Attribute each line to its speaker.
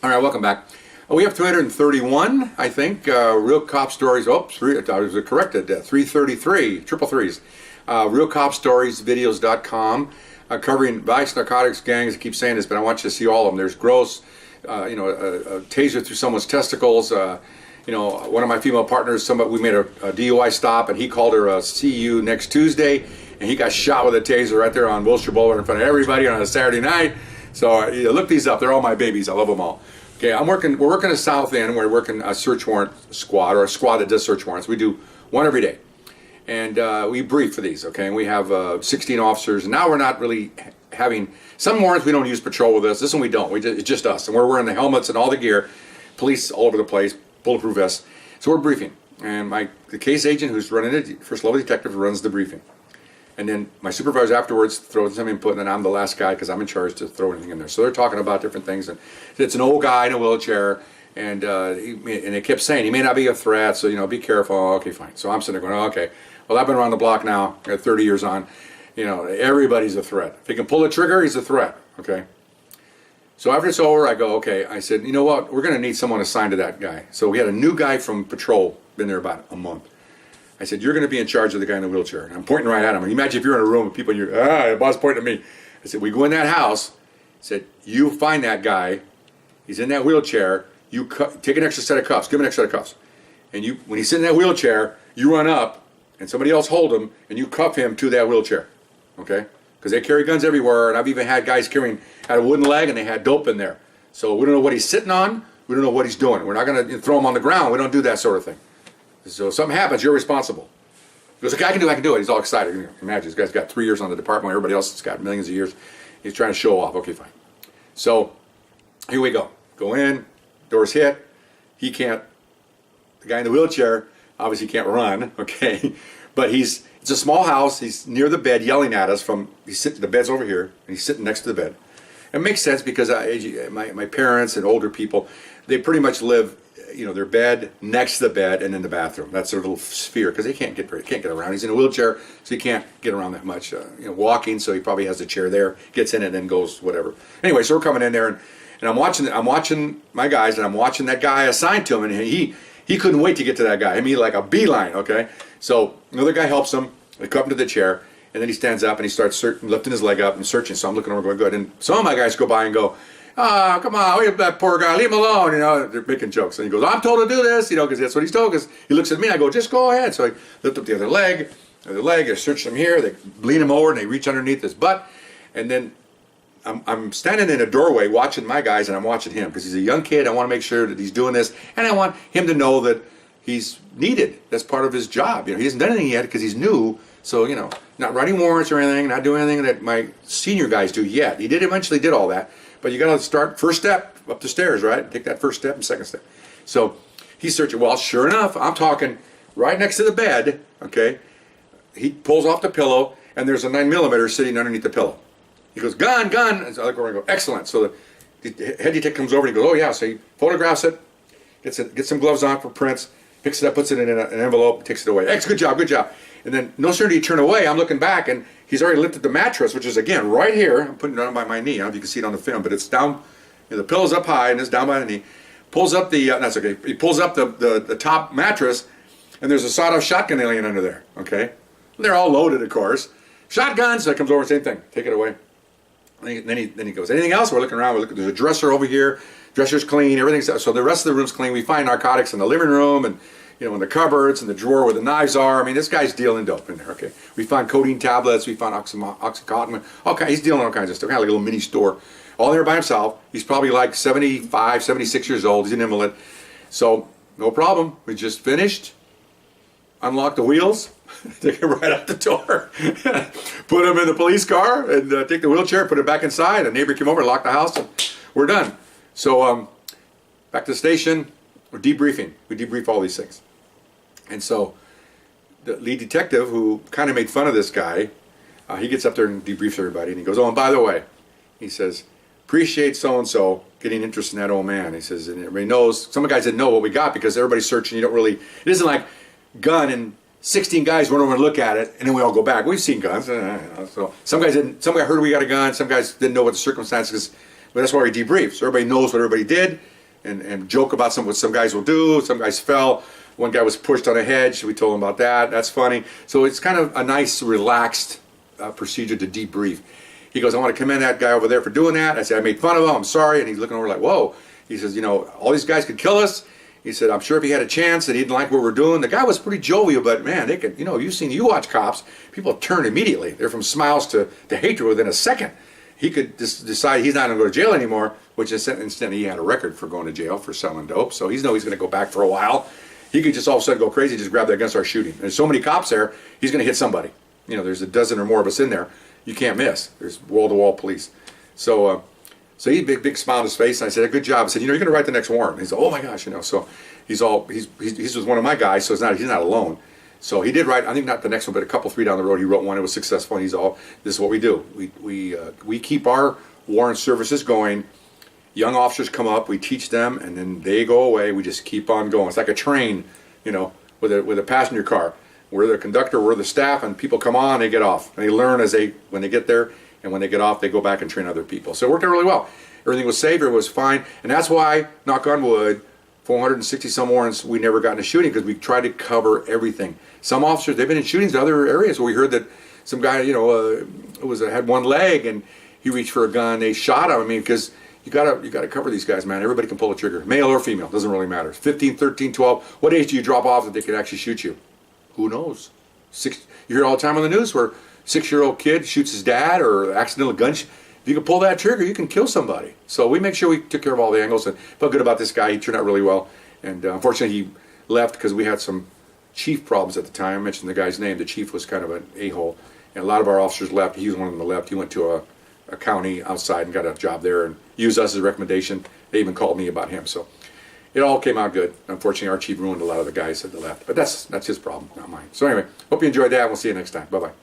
Speaker 1: All right, welcome back. We have 231, I think, Real Cop Stories. Oh, I was corrected. 333, triple threes. RealCopStoriesVideos.com, covering vice, narcotics, gangs. I keep saying this, but I want you to see all of them. There's gross, a taser through someone's testicles. One of my female partners, we made a DUI stop, and he called her see you next Tuesday, and he got shot with a taser right there on Wilshire Boulevard in front of everybody on a Saturday night. So look these up. They're all my babies. I love them all. Okay, we're working at South End. We're working a search warrant squad, or a squad that does search warrants. We do one every day. And we brief for these, okay? And we have 16 officers. And now we're not really having, some warrants we don't use patrol with us. This one we don't. It's just us. And we're wearing the helmets and all the gear. Police all over the place, bulletproof vests. So we're briefing. And the case agent who's running it, first level detective, runs the briefing. And then my supervisor afterwards throws some input, and then I'm the last guy because I'm in charge to throw anything in there. So they're talking about different things. And it's an old guy in a wheelchair. And they kept saying, he may not be a threat, so, be careful. Oh, okay, fine. So I'm sitting there going, oh, okay. Well, I've been around the block now, got 30 years on. Everybody's a threat. If he can pull the trigger, he's a threat, okay? So after it's over, I go, okay. I said, you know what? We're going to need someone assigned to that guy. So we had a new guy from patrol, been there about a month. I said, you're going to be in charge of the guy in the wheelchair. And I'm pointing right at him. And imagine if you're in a room with people and the boss pointing at me. I said, we go in that house. I said, you find that guy. He's in that wheelchair. You take an extra set of cuffs. Give him an extra set of cuffs. And when he's sitting in that wheelchair, you run up and somebody else hold him and you cuff him to that wheelchair. Okay? Because they carry guns everywhere. And I've even had guys had a wooden leg and they had dope in there. So we don't know what he's sitting on. We don't know what he's doing. We're not going to throw him on the ground. We don't do that sort of thing. So if something happens, you're responsible. He goes, okay, I can do it. He's all excited. Imagine, this guy's got 3 years on the department. Everybody else has got millions of years. He's trying to show off. Okay, fine. So here we go. Go in. Doors hit. The guy in the wheelchair obviously can't run, okay? But it's a small house. He's near the bed yelling at us the bed's over here, and he's sitting next to the bed. It makes sense because my parents and older people, they pretty much live, their bed next to the bed and in the bathroom. That's their little sphere because they can't get around. He's in a wheelchair, so he can't get around that much. Walking, so he probably has a chair there, gets in it, and then goes whatever. Anyway, so we're coming in there, and I'm watching my guys, and I'm watching that guy assigned to him, and he couldn't wait to get to that guy. I mean, like a beeline, okay? So another guy helps him. They come up to the chair, and then he stands up and he starts lifting his leg up and searching. So I'm looking over going, good. And some of my guys go by and go, come on, leave that poor guy, leave him alone. They're making jokes. And he goes, I'm told to do this, because that's what he's told. Because he looks at me, and I go, just go ahead. So I lift up the other leg, they search him here, they lean him over, and they reach underneath his butt. And then I'm standing in a doorway watching my guys, and I'm watching him because he's a young kid. I want to make sure that he's doing this, and I want him to know that he's needed. That's part of his job. He hasn't done anything yet because he's new. So, not writing warrants or anything, not doing anything that my senior guys do yet. He eventually did all that, but you got to start first step up the stairs, right? Take that first step and second step. So he's searching. Well, sure enough, I'm talking right next to the bed. Okay, he pulls off the pillow, and there's a 9mm sitting underneath the pillow. He goes, gun. And so I go, excellent. So the head detective comes over and he goes, oh yeah. So he photographs it, gets some gloves on for prints, picks it up, puts it in an envelope, takes it away. Good job. And then no sooner do you turn away, I'm looking back, and he's already lifted the mattress, which is again right here. I'm putting it on by my knee. I don't know if you can see it on the film, but it's down. The pillow's up high and it's down by the knee. Pulls up that's okay. He pulls up the top mattress, and there's a sawed-off shotgun laying under there. Okay, and they're all loaded, of course. Shotgun. So he comes over, same thing. Take it away. Then he goes, anything else? We're looking around. There's a dresser over here. Dresser's clean. Everything's so the rest of the room's clean. We find narcotics in the living room and in the cupboards and the drawer where the knives are. I mean, this guy's dealing dope in there. Okay, we find codeine tablets. We find oxycontin. Okay, he's dealing all kinds of stuff. Kind of like a little mini store. All there by himself. He's probably like 75, 76 years old. He's an invalid. So no problem. We just finished. Unlock the wheels. Take him right out the door. Put him in the police car and take the wheelchair, put it back inside. A neighbor came over, locked the house, and we're done. So back to the station, we're debriefing. We debrief all these things. And so the lead detective, who kind of made fun of this guy, he gets up there and debriefs everybody. And he goes, oh, and by the way, he says, appreciate so-and-so getting interest in that old man. He says, and everybody knows, some guys didn't know what we got because everybody's searching. You don't really, it isn't like gun and 16 guys run over and look at it, and then we all go back. We've seen guns. So some guys didn't. Some guy heard we got a gun. Some guys didn't know what the circumstances. But that's why we debrief. So everybody knows what everybody did. and joke about what some guys will do. Some guys fell. One guy was pushed on a hedge. We told him about that. That's funny. So it's kind of a nice, relaxed procedure to debrief. He goes, I want to commend that guy over there for doing that. I said, I made fun of him. I'm sorry. And he's looking over like, whoa. He says, all these guys could kill us. He said, I'm sure if he had a chance that he didn't like what we're doing. The guy was pretty jovial, but man, they could, you watch cops, people turn immediately. They're from smiles to hatred within a second. He could just decide he's not going to go to jail anymore, which instead he had a record for going to jail for selling dope. So he's going to go back for a while. He could just all of a sudden go crazy, just grab that gun, start shooting. There's so many cops there, he's going to hit somebody. There's a dozen or more of us in there. You can't miss. There's wall-to-wall police. So he had a big smile on his face, and I said, good job. I said, you're going to write the next warrant. And he said, oh my gosh, So he's with one of my guys, so he's not alone. So he did write, I think not the next one, but a couple, 3 down the road, he wrote one. It was successful, and this is what we do. We keep our warrant services going. Young officers come up, we teach them, and then they go away. We just keep on going. It's like a train, with a passenger car. We're the conductor, we're the staff, and people come on, they get off. And they learn when they get there, and when they get off, they go back and train other people. So it worked out really well. Everything was safe, it was fine. And that's why, knock on wood, 460 some warrants, we never got in a shooting because we tried to cover everything. Some officers, they've been in shootings in other areas where we heard that some guy, had one leg and he reached for a gun, they shot him. Because you gotta cover these guys, man. Everybody can pull a trigger, male or female, doesn't really matter. 15, 13, 12. What age do you drop off that they could actually shoot you? Who knows? You hear it all the time on the news where 6-year-old kid shoots his dad or accidental gun. If you can pull that trigger, you can kill somebody. So we make sure we took care of all the angles and felt good about this guy. He turned out really well. And unfortunately, he left because we had some chief problems at the time. I mentioned the guy's name. The chief was kind of an a-hole. And a lot of our officers left. He was one of them that left. He went to a county outside and got a job there and used us as a recommendation. They even called me about him. So it all came out good. Unfortunately, our chief ruined a lot of the guys that left. But that's his problem, not mine. So anyway, hope you enjoyed that. We'll see you next time. Bye-bye.